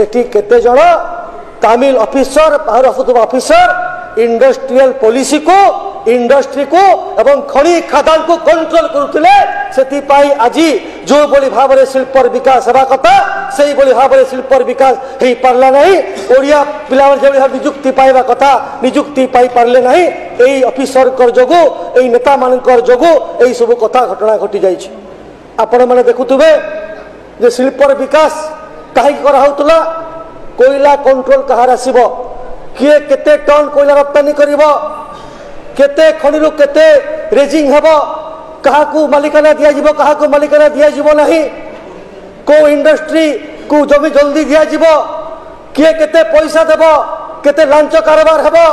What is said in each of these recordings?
Eighty केते जण तामिल officer बाहर आसुवा ऑफिसर इंडस्ट्रियल पॉलिसी को इंडस्ट्री को एवं खनि खादान को कंट्रोल करुले से आज जो बड़ी भाव में शिल्पर विकास हवा कथा से भाव में शिल्पर विकास हो पार्ला नहीं ओडिया पिला जो निजुक्ति पाइबा कथा निजुक्ति पाई पार्ले नहीं यही ऑफिसर जोगु यही नेता मानकर जोगु यही सब कथा घटना घटी जाइए। आपण मैंने देखुवे जे शिल्पर विकास कहीं कराला कोयला कंट्रोल कहार आसब किए केते टन कोयला रप्तानी करिवो केते खनिरु केते रेजिंग हेबो काहाकू मालिकाना दिया जिवो काहाकू मालिकाना दिया जिवो नहीं को इंडस्ट्री को जमी जल्दी दिया जिवो किए केते पैसा देबो केते लांच कारोबार हेबो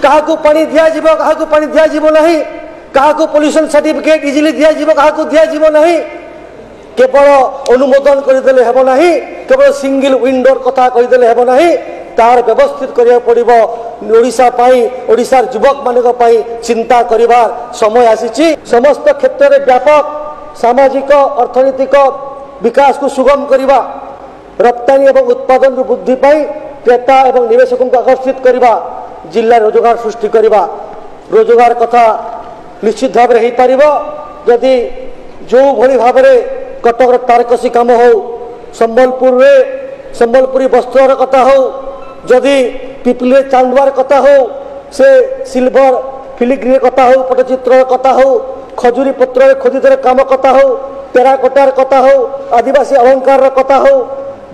काहाकू पानी दिया जिवो काहाकू पानी दिया जिवो नहीं काहाकू पोल्यूशन सर्टिफिकेट इजिली दिया जिवो काहाकू दिया जिवो नहीं केवल अनुमोदन करदेले हेबो नहीं केवल सिंगल विंडोर कथा कहीदेले हेबो नहीं तार व्यवस्थित करिया पड़िबो ओडिशा पाई ओडिशार युवक मानक पाई चिंता करिवार समय आसीची समस्त क्षेत्र में व्यापक सामाजिक अर्थनैतिक विकास को सुगम करिवा रप्तानी एवं उत्पादन वृद्धि पाई क्रेता एवं निवेशकों को आकर्षित करिवा जिला रोजगार सृष्टि करिवा रोजगार कथा निश्चित भाव में हो पारिबो जदि जो भली भाव में कटक तारकसी काम हो संबलपुरी वस्त्र कथा हो जदि पिपले चांदवार कथा हो से सिल्वर फिलिग्री कथा हो पटचित्र कथा हो खजुरी पत्र खोदित काम कथा हो टेराकोटार कथा हो आदिवासी अलंकार कथा हो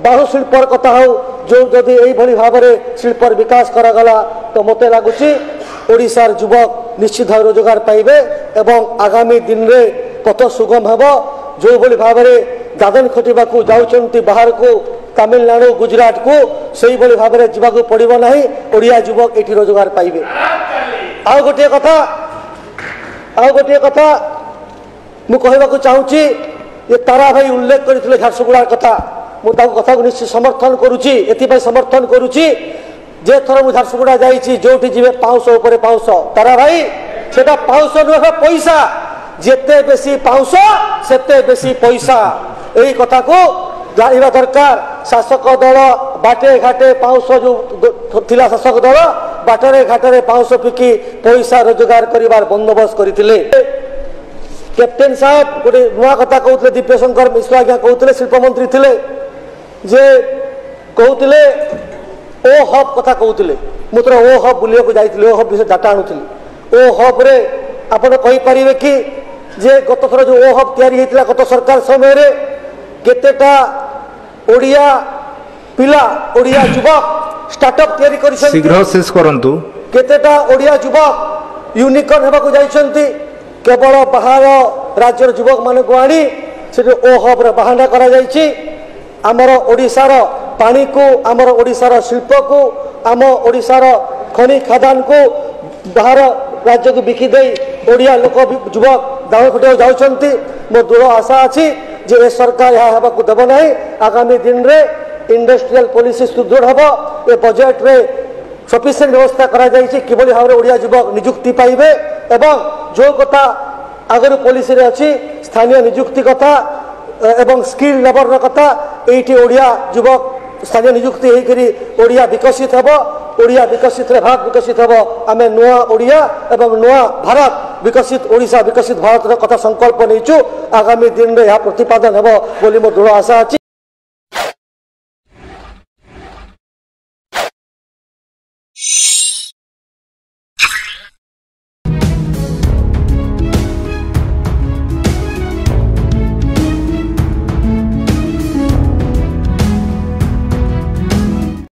बाहु शिल्पर कथा हो जो जदि यही भाव में शिल्पर विकास करागला तो मत लगुच ओडिशार युवक निश्चित भाव रोजगार पाइबे एवं आगामी दिन में पथ सुगम हेब जो भाव में दादन खटिबा को जाउचंती बाहर को तमिलनाडु गुजरात को सही भाव में जावाक पड़ो ना ओडिया युवक ये रोजगार पाइबे। आउ गोटे कथा मु कहवाक चाहूँगी ये तारा भाई उल्लेख करते झारसुगुड़ार कथा मुझे कथा को निश्चित समर्थन करुच्ची एथि समर्थन करुच्ची जे थर मु झारसुगुड़ा जाइए जो जी पाउश उपर पाउश तारा भाई से पाउश नुह पैसा जेते बेसी पाउश सेते बेसी पैसा यही कथा को जानवा दरकार। शासक दल बाटे घाटे पाउश जो थिला शासक दल बाटरे घाटे पाउश पिकी पैसा रोजगार करिवार बंदोबस्त करथिले। कैप्टेन साहब गोटे नुआ कथा कहते दिव्यशंकर मिश्र आज्ञा कहते शिल्पमंत्री थे जे कहते ओ हब कथा कहते मुझे ओ हब बुलिया जाइए ओ हब विषय डाटा आणुली ओ हब रे आपण कहींपारे कि जे गत थर जो ओ हब तैयारी होता गत सरकार समय रे केतेटा ओडिया पिला ओडिया युवक स्टार्टअप तैयारी कर शीघ्र शेष करंतु केतेटा ओडिया युवक यूनिकॉर्न हेबाकू जाइछंती केवल बाहर राज्यर युवक मान को आनी से ओ हब रे बहाना करा जाइछि आमर ओडिशार पानी को आमर ओडिशार शिल्प को आम ओडिशार खनि खादान को बाहर राज्य को बिकी दे ओडिया लोक युवक दाव खटिया जाउछंती मो दृढ़ आशा अच्छी जे ए सरकार यहाँ हेबाकू देब नहीं आगामी दिन में इंडस्ट्रियल पॉलिसी सुदृढ़ हम ए बजेट रे सफिशिएंट व्यवस्था करा जाइछि किभली भाव में ओडिया युवक निजुक्ति पाइबे एवं जो कथा आगर पॉलिसी रे अच्छी स्थानीय निजुक्ति कथा एवं स्किल लेबर कथा ये ओडिया युवक स्थानीय निजुक्ति होकर ओडिया विकसित हम ओडिया विकसित भारत विकसित हम आम नुआ ओडिया एवं नुआ भारत विकसित ओडिशा विकसित भारत कथा संकल्प नहीं आगामी दिन में यह प्रतिपादन हेब बोली मोर दृढ़ आशा अच्छी।